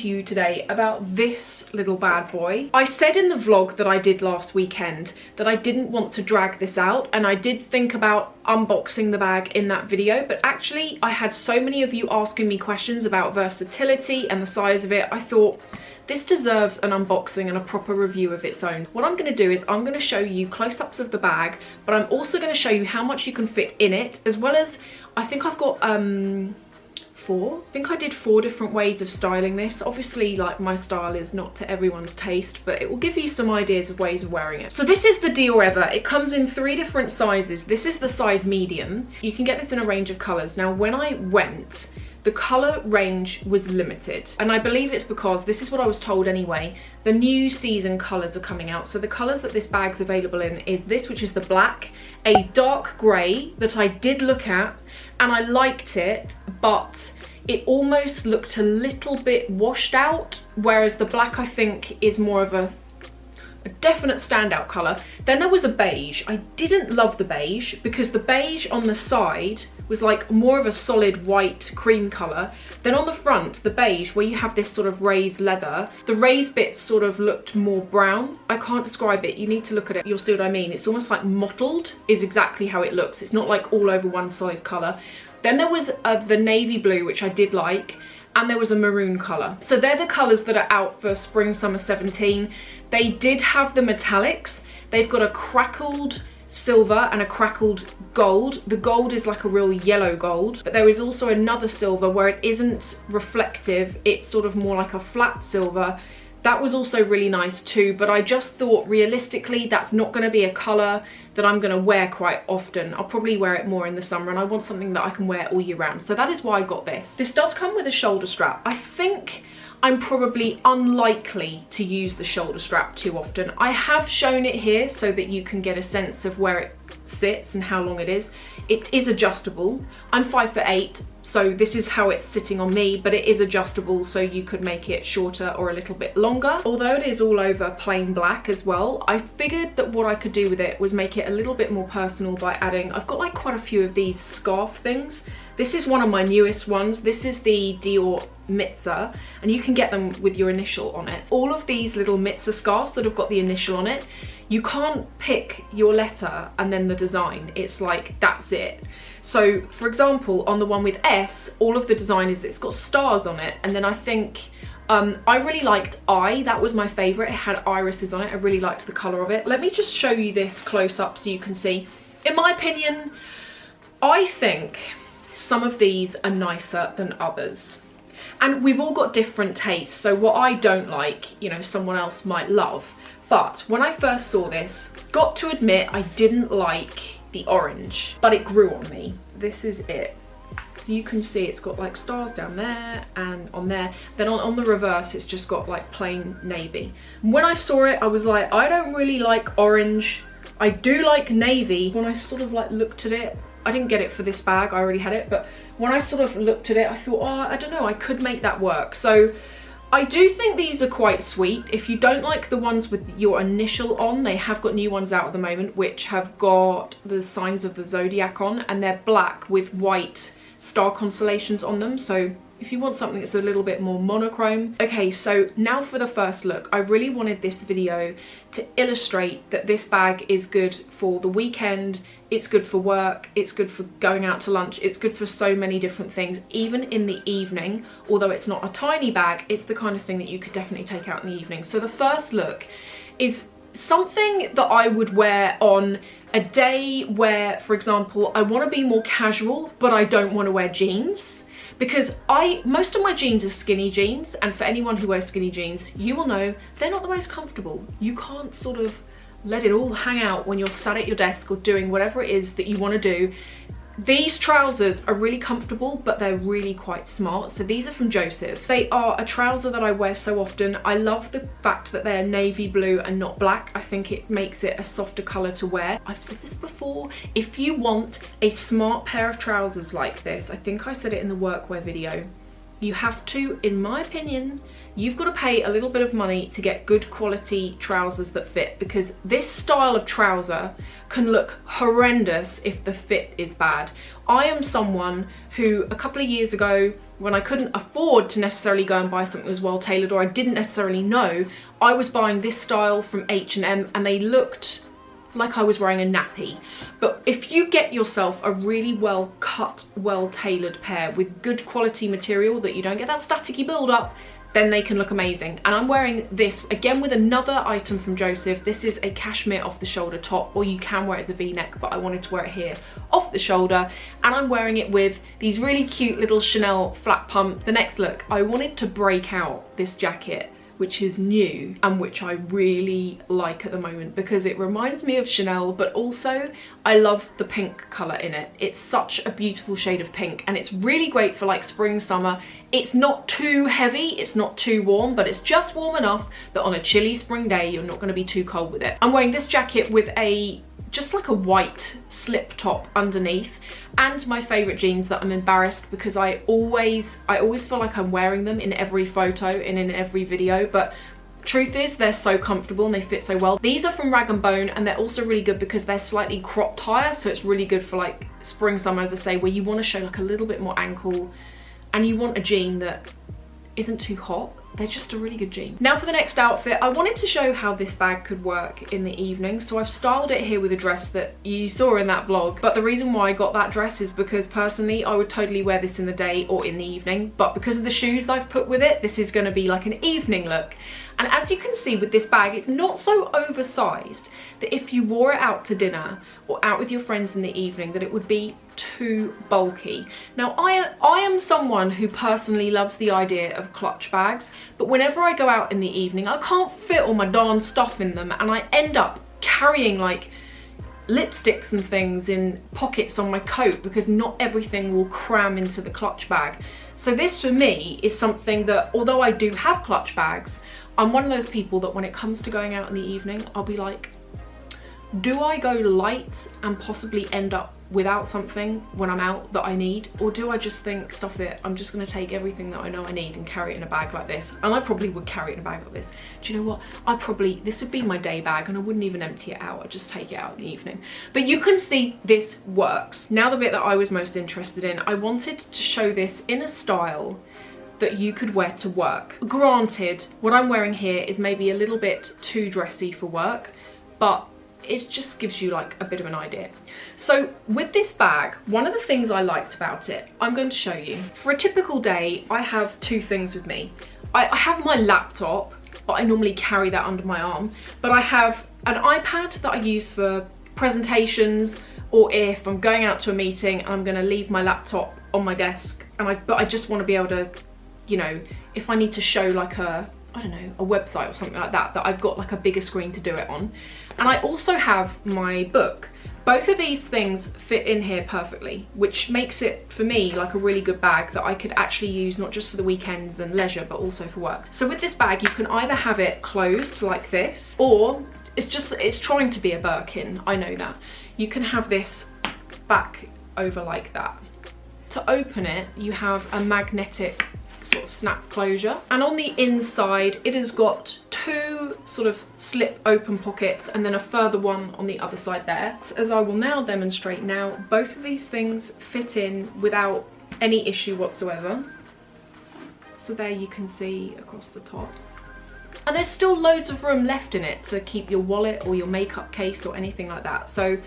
to you today about this little bad boy. I said in the vlog that I did last weekend that I didn't want to drag this out, and I did think about unboxing the bag in that video, but actually I had so many of you asking me questions about versatility and the size of it. I thought this deserves an unboxing and a proper review of its own. What I'm going to do is I'm going to show you close-ups of the bag, but I'm also going to show you how much you can fit in it, as well as I think I've got I think I did 4 different ways of styling this. Obviously, like, my style is not to everyone's taste, but it will give you some ideas of ways of wearing it. So this is the Diorever. It comes in 3 different sizes. This is the size medium. You can get this in a range of colours. Now, when I went, the colour range was limited, and I believe it's because, this is what I was told anyway, the new season colours are coming out. So the colours that this bag's available in is this, which is the black, a dark grey that I did look at and I liked it, but it almost looked a little bit washed out, whereas the black I think is more of a definite standout colour. Then there was a beige. I didn't love the beige because the beige on the side was like more of a solid white cream colour. Then on the front, the beige, where you have this sort of raised leather, the raised bits sort of looked more brown. I can't describe it. You need to look at it. You'll see what I mean. It's almost like mottled is exactly how it looks. It's not like all over one solid colour. Then there was the navy blue, which I did like, and there was a maroon colour. So they're the colours that are out for spring summer 17. They did have the metallics. They've got a crackled silver and a crackled gold. The gold is like a real yellow gold, but there is also another silver where it isn't reflective, it's sort of more like a flat silver. That was also really nice too, but I just thought realistically that's not going to be a colour that I'm going to wear quite often. I'll probably wear it more in the summer, and I want something that I can wear all year round. So that is why I got this. This does come with a shoulder strap. I think I'm probably unlikely to use the shoulder strap too often. I have shown it here so that you can get a sense of where it sits and how long it is. It is adjustable. I'm 5'8", so this is how it's sitting on me, but it is adjustable, so you could make it shorter or a little bit longer. Although it is all over plain black as well, I figured that what I could do with it was make it a little bit more personal by adding, I've got like quite a few of these scarf things. This is one of my newest ones. This is the Dior Mitza, and you can get them with your initial on it. All of these little Mitza scarves that have got the initial on it, you can't pick your letter and then the design. It's like, that's it. So for example, on the one with S, all of the design is, it's got stars on it, and then I think I really liked that was my favourite. It had irises on it. I really liked the colour of it. Let me just show you this close up so you can see. In my opinion, I think some of these are nicer than others. And we've all got different tastes, so what I don't like, you know, someone else might love. But when I first saw this, got to admit I didn't like the orange, but it grew on me. This is it. So you can see it's got like stars down there and on there. Then on the reverse, it's just got like plain navy. When I saw it, I was like, I don't really like orange. I do like navy. When I sort of like looked at it, I didn't get it for this bag, I already had it, but when I sort of looked at it, I thought, oh, I don't know, I could make that work. So I do think these are quite sweet. If you don't like the ones with your initial on, they have got new ones out at the moment which have got the signs of the zodiac on, and they're black with white star constellations on them. So if you want something that's a little bit more monochrome. Okay, so now for the first look. I really wanted this video to illustrate that this bag is good for the weekend, it's good for work, it's good for going out to lunch, it's good for so many different things, even in the evening. Although it's not a tiny bag, it's the kind of thing that you could definitely take out in the evening. So the first look is something that I would wear on a day where, for example, I want to be more casual, but I don't want to wear jeans. Because most of my jeans are skinny jeans, and for anyone who wears skinny jeans, you will know they're not the most comfortable. You can't sort of let it all hang out when you're sat at your desk or doing whatever it is that you want to do. These trousers are really comfortable, but they're really quite smart. So these are from Joseph. They are a trouser that I wear so often. I love the fact that they're navy blue and not black. I think it makes it a softer colour to wear. I've said this before, if you want a smart pair of trousers like this, I think I said it in the workwear video, you have to, in my opinion, you've got to pay a little bit of money to get good quality trousers that fit, because this style of trouser can look horrendous if the fit is bad. I am someone who a couple of years ago, when I couldn't afford to necessarily go and buy something that was well tailored, or I didn't necessarily know, I was buying this style from H&M and they looked like I was wearing a nappy. But if you get yourself a really well cut, well tailored pair with good quality material that you don't get that staticky build up, then they can look amazing. And I'm wearing this again with another item from Joseph. This is a cashmere off the shoulder top, or you can wear it as a V-neck, but I wanted to wear it here off the shoulder, and I'm wearing it with these really cute little Chanel flat pump. The next look, I wanted to break out this jacket, which is new and which I really like at the moment because it reminds me of Chanel, but also I love the pink colour in it. It's such a beautiful shade of pink and it's really great for like spring, summer. It's not too heavy, it's not too warm, but it's just warm enough that on a chilly spring day you're not going to be too cold with it. I'm wearing this jacket with just like a white slip top underneath, and my favourite jeans that I'm embarrassed because I always feel like I'm wearing them in every photo and in every video, but truth is they're so comfortable and they fit so well. These are from Rag & Bone, and they're also really good because they're slightly cropped higher, so it's really good for like spring, summer, as I say, where you want to show like a little bit more ankle and you want a jean that isn't too hot. They're just a really good jean. Now for the next outfit, I wanted to show how this bag could work in the evening. So I've styled it here with a dress that you saw in that vlog. But the reason why I got that dress is because personally, I would totally wear this in the day or in the evening. But because of the shoes I've put with it, this is gonna be like an evening look. And as you can see with this bag, it's not so oversized that if you wore it out to dinner or out with your friends in the evening, that it would be too bulky. Now, I am someone who personally loves the idea of clutch bags, but whenever I go out in the evening, I can't fit all my darn stuff in them, and I end up carrying like lipsticks and things in pockets on my coat because not everything will cram into the clutch bag. So this for me is something that, although I do have clutch bags, I'm one of those people that when it comes to going out in the evening, I'll be like, do I go light and possibly end up without something when I'm out that I need? Or do I just think, stuff it, I'm just gonna take everything that I know I need and carry it in a bag like this? And I probably would carry it in a bag like this. Do you know what? This would be my day bag and I wouldn't even empty it out. I'd just take it out in the evening. But you can see this works. Now the bit that I was most interested in, I wanted to show this in a style that you could wear to work. Granted, what I'm wearing here is maybe a little bit too dressy for work, but it just gives you like a bit of an idea. So with this bag, one of the things I liked about it, I'm going to show you. For a typical day, I have two things with me. I have my laptop, but I normally carry that under my arm, but I have an iPad that I use for presentations, or if I'm going out to a meeting and I'm going to leave my laptop on my desk, but I just want to be able to, you know, if I need to show like a website or something like that, that I've got like a bigger screen to do it on. And I also have my book. Both of these things fit in here perfectly, which makes it, for me, like a really good bag that I could actually use not just for the weekends and leisure, but also for work. So with this bag, you can either have it closed like this, or it's trying to be a Birkin, I know that. You can have this back over like that. To open it, you have a magnetic sort of snap closure, and on the inside it has got two sort of slip open pockets and then a further one on the other side there. As I will now demonstrate now, both of these things fit in without any issue whatsoever. So there you can see across the top. And there's still loads of room left in it to keep your wallet or your makeup case or anything like that. So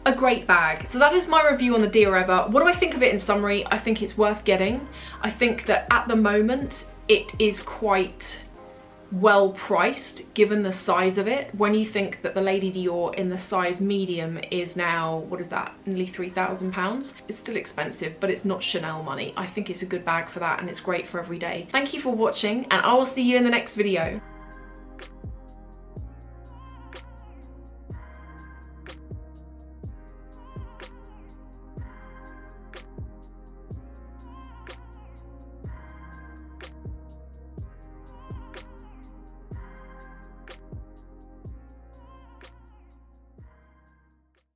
a great bag. So that is my review on the Diorever. What do I think of it in summary? I think it's worth getting. I think that at the moment it is quite well priced given the size of it. When you think that the Lady Dior in the size medium is now, what is that, nearly £3,000? It's still expensive, but it's not Chanel money. I think it's a good bag for that and it's great for every day. Thank you for watching and I will see you in the next video.